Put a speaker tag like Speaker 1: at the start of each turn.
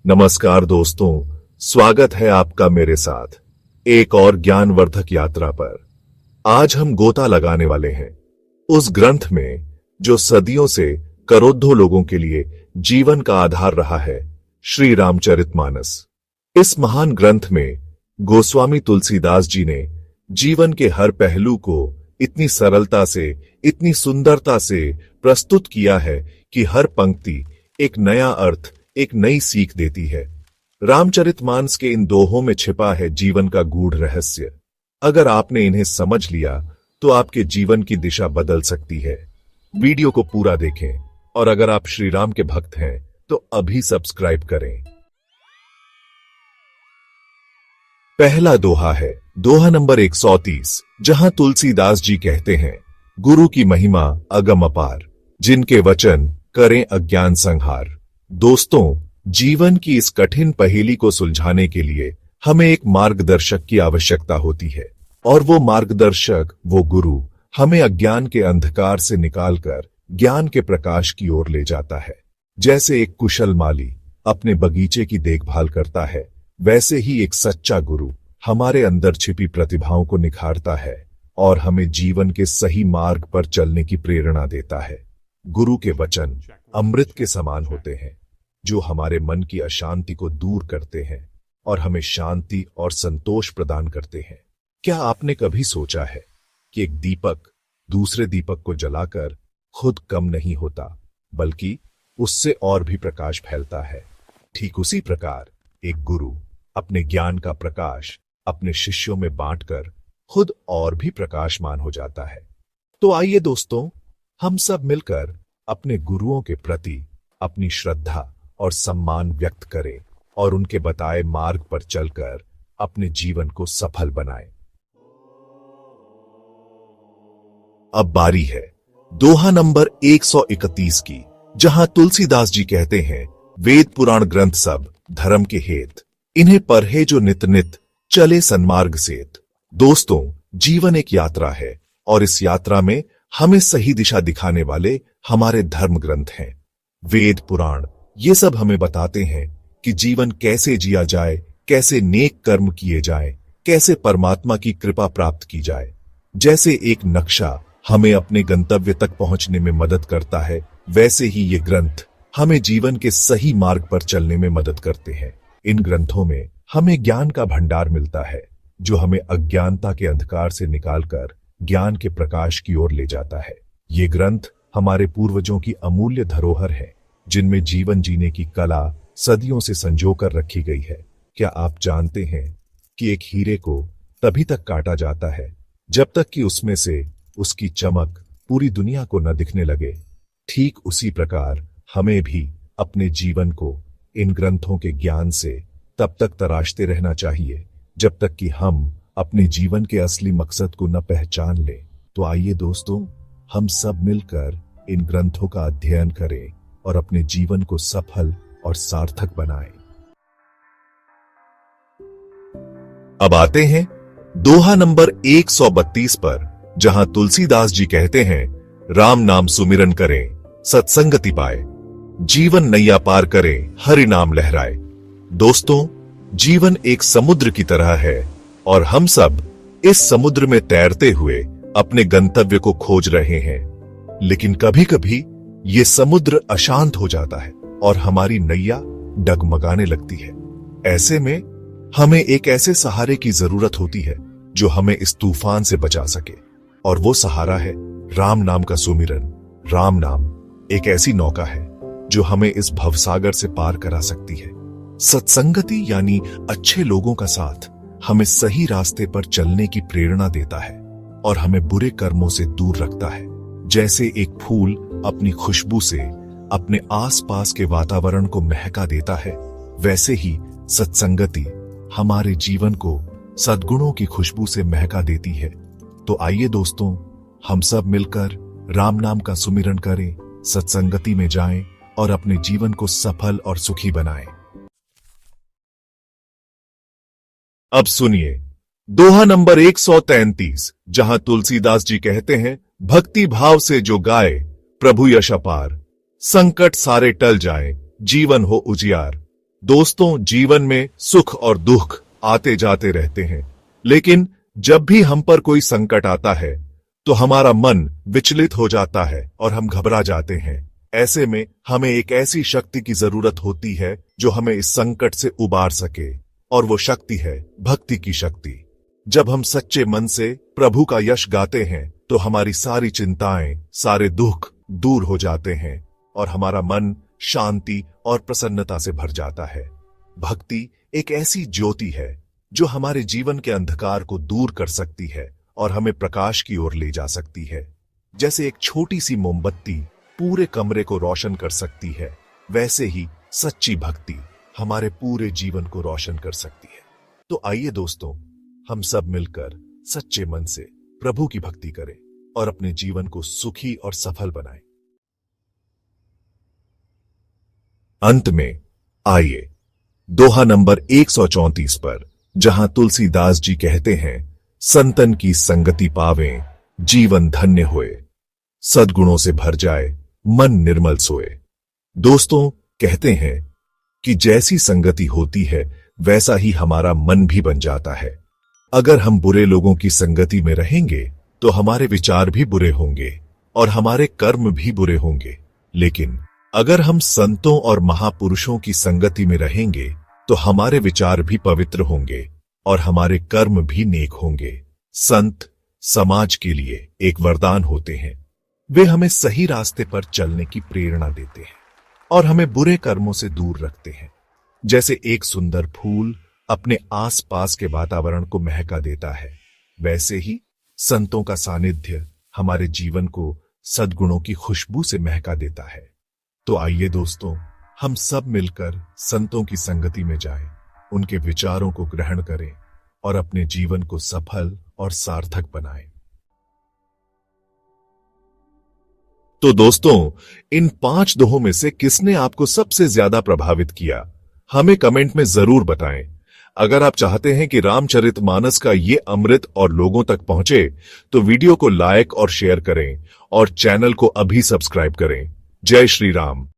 Speaker 1: नमस्कार दोस्तों, स्वागत है आपका मेरे साथ एक और ज्ञानवर्धक यात्रा पर। आज हम गोता लगाने वाले हैं उस ग्रंथ में जो सदियों से करोड़ों लोगों के लिए जीवन का आधार रहा है, श्री रामचरितमानस। इस महान ग्रंथ में गोस्वामी तुलसीदास जी ने जीवन के हर पहलू को इतनी सरलता से, इतनी सुंदरता से प्रस्तुत किया है कि हर पंक्ति एक नया अर्थ, एक नई सीख देती है। रामचरितमानस के इन दोहों में छिपा है जीवन का गूढ़ रहस्य। अगर आपने इन्हें समझ लिया तो आपके जीवन की दिशा बदल सकती है। वीडियो को पूरा देखें और अगर आप श्री राम के भक्त हैं तो अभी सब्सक्राइब करें। पहला दोहा है दोहा नंबर 130, जहां तुलसीदास जी कहते हैं, गुरु की महिमा अगम अपार, जिनके वचन करें अज्ञान संहार। दोस्तों, जीवन की इस कठिन पहेली को सुलझाने के लिए हमें एक मार्गदर्शक की आवश्यकता होती है, और वो मार्गदर्शक, वो गुरु, हमें अज्ञान के अंधकार से निकालकर ज्ञान के प्रकाश की ओर ले जाता है। जैसे एक कुशल माली अपने बगीचे की देखभाल करता है, वैसे ही एक सच्चा गुरु हमारे अंदर छिपी प्रतिभाओं को निखारता है और हमें जीवन के सही मार्ग पर चलने की प्रेरणा देता है। गुरु के वचन अमृत के समान होते हैं, जो हमारे मन की अशांति को दूर करते हैं और हमें शांति और संतोष प्रदान करते हैं। क्या आपने कभी सोचा है कि एक दीपक दूसरे दीपक को जलाकर खुद कम नहीं होता, बल्कि उससे और भी प्रकाश फैलता है? ठीक उसी प्रकार एक गुरु अपने ज्ञान का प्रकाश अपने शिष्यों में बांटकर खुद और भी प्रकाशमान हो जाता है। तो आइए दोस्तों, हम सब मिलकर अपने गुरुओं के प्रति अपनी श्रद्धा और सम्मान व्यक्त करें और उनके बताए मार्ग पर चलकर अपने जीवन को सफल बनाएं। अब बारी है दोहा नंबर 131 की, जहां तुलसीदास जी कहते हैं, वेद पुराण ग्रंथ सब धर्म के हेत, इन्हें पढ़े जो नित नित चले सन्मार्ग सेत। दोस्तों, जीवन एक यात्रा है और इस यात्रा में हमें सही दिशा दिखाने वाले हमारे धर्म ग्रंथ हैं। वेद पुराण ये सब हमें बताते हैं कि जीवन कैसे जिया जाए, कैसे नेक कर्म किए जाए, कैसे परमात्मा की कृपा प्राप्त की जाए। जैसे एक नक्शा हमें अपने गंतव्य तक पहुंचने में मदद करता है, वैसे ही ये ग्रंथ हमें जीवन के सही मार्ग पर चलने में मदद करते हैं। इन ग्रंथों में हमें ज्ञान का भंडार मिलता है, जो हमें अज्ञानता के अंधकार से निकालकर ज्ञान के प्रकाश की ओर ले जाता है। ये ग्रंथ हमारे पूर्वजों की अमूल्य धरोहर है, जिनमें जीवन जीने की कला सदियों से संजोकर रखी गई है। क्या आप जानते हैं कि एक हीरे को तभी तक काटा जाता है जब तक कि उसमें से उसकी चमक पूरी दुनिया को न दिखने लगे? ठीक उसी प्रकार हमें भी अपने जीवन को इन ग्रंथों के ज्ञान से तब तक तराशते रहना चाहिए जब तक कि हम अपने जीवन के असली मकसद को न पहचान लें। तो आइए दोस्तों, हम सब मिलकर इन ग्रंथों का अध्ययन करें और अपने जीवन को सफल और सार्थक बनाएं। अब आते हैं दोहा नंबर 132 पर, जहां तुलसीदास जी कहते हैं, राम नाम सुमिरन करें सत्संगति पाए, जीवन नैया पार करें हरि नाम लहराए। दोस्तों, जीवन एक समुद्र की तरह है और हम सब इस समुद्र में तैरते हुए अपने गंतव्य को खोज रहे हैं। लेकिन कभी कभी ये समुद्र अशांत हो जाता है और हमारी नैया डगमगाने लगती है। ऐसे में हमें एक ऐसे सहारे की जरूरत होती है जो हमें इस तूफान से बचा सके, और वो सहारा है राम नाम का सुमिरन। राम नाम एक ऐसी नौका है जो हमें इस भवसागर से पार करा सकती है। सत्संगति यानी अच्छे लोगों का साथ हमें सही रास्ते पर चलने की प्रेरणा देता है और हमें बुरे कर्मों से दूर रखता है। जैसे एक फूल अपनी खुशबू से अपने आसपास के वातावरण को महका देता है, वैसे ही सत्संगति हमारे जीवन को सद्गुणों की खुशबू से महका देती है। तो आइए दोस्तों, हम सब मिलकर राम नाम का सुमिरन करें, सत्संगति में जाएं और अपने जीवन को सफल और सुखी बनाएं। अब सुनिए दोहा नंबर 133, जहां तुलसीदास जी कहते हैं, भक्ति भाव से जो गाए प्रभु यश अपार, संकट सारे टल जाए जीवन हो उजियार। दोस्तों, जीवन में सुख और दुख आते जाते रहते हैं, लेकिन जब भी हम पर कोई संकट आता है तो हमारा मन विचलित हो जाता है और हम घबरा जाते हैं। ऐसे में हमें एक ऐसी शक्ति की जरूरत होती है जो हमें इस संकट से उबार सके, और वो शक्ति है भक्ति की शक्ति। जब हम सच्चे मन से प्रभु का यश गाते हैं तो हमारी सारी चिंताएं, सारे दुख दूर हो जाते हैं और हमारा मन शांति और प्रसन्नता से भर जाता है। भक्ति एक ऐसी ज्योति है जो हमारे जीवन के अंधकार को दूर कर सकती है और हमें प्रकाश की ओर ले जा सकती है। जैसे एक छोटी सी मोमबत्ती पूरे कमरे को रोशन कर सकती है, वैसे ही सच्ची भक्ति हमारे पूरे जीवन को रोशन कर सकती है। तो आइए दोस्तों, हम सब मिलकर सच्चे मन से प्रभु की भक्ति करें और अपने जीवन को सुखी और सफल बनाएं। अंत में आइए दोहा नंबर 134 पर, जहां तुलसीदास जी कहते हैं, संतन की संगति पावें जीवन धन्य होए, सद्गुणों से भर जाए मन निर्मल सोए। दोस्तों, कहते हैं कि जैसी संगति होती है वैसा ही हमारा मन भी बन जाता है। अगर हम बुरे लोगों की संगति में रहेंगे तो हमारे विचार भी बुरे होंगे और हमारे कर्म भी बुरे होंगे, लेकिन अगर हम संतों और महापुरुषों की संगति में रहेंगे तो हमारे विचार भी पवित्र होंगे और हमारे कर्म भी नेक होंगे। संत समाज के लिए एक वरदान होते हैं। वे हमें सही रास्ते पर चलने की प्रेरणा देते हैं और हमें बुरे कर्मों से दूर रखते हैं। जैसे एक सुंदर फूल अपने आसपास के वातावरण को महका देता है, वैसे ही संतों का सानिध्य हमारे जीवन को सद्गुणों की खुशबू से महका देता है। तो आइए दोस्तों, हम सब मिलकर संतों की संगति में जाएं, उनके विचारों को ग्रहण करें और अपने जीवन को सफल और सार्थक बनाएं। तो दोस्तों, इन 5 दोहों में से किसने आपको सबसे ज्यादा प्रभावित किया, हमें कमेंट में जरूर बताएं। अगर आप चाहते हैं कि रामचरितमानस का ये अमृत और लोगों तक पहुंचे तो वीडियो को लाइक और शेयर करें और चैनल को अभी सब्सक्राइब करें। जय श्री राम।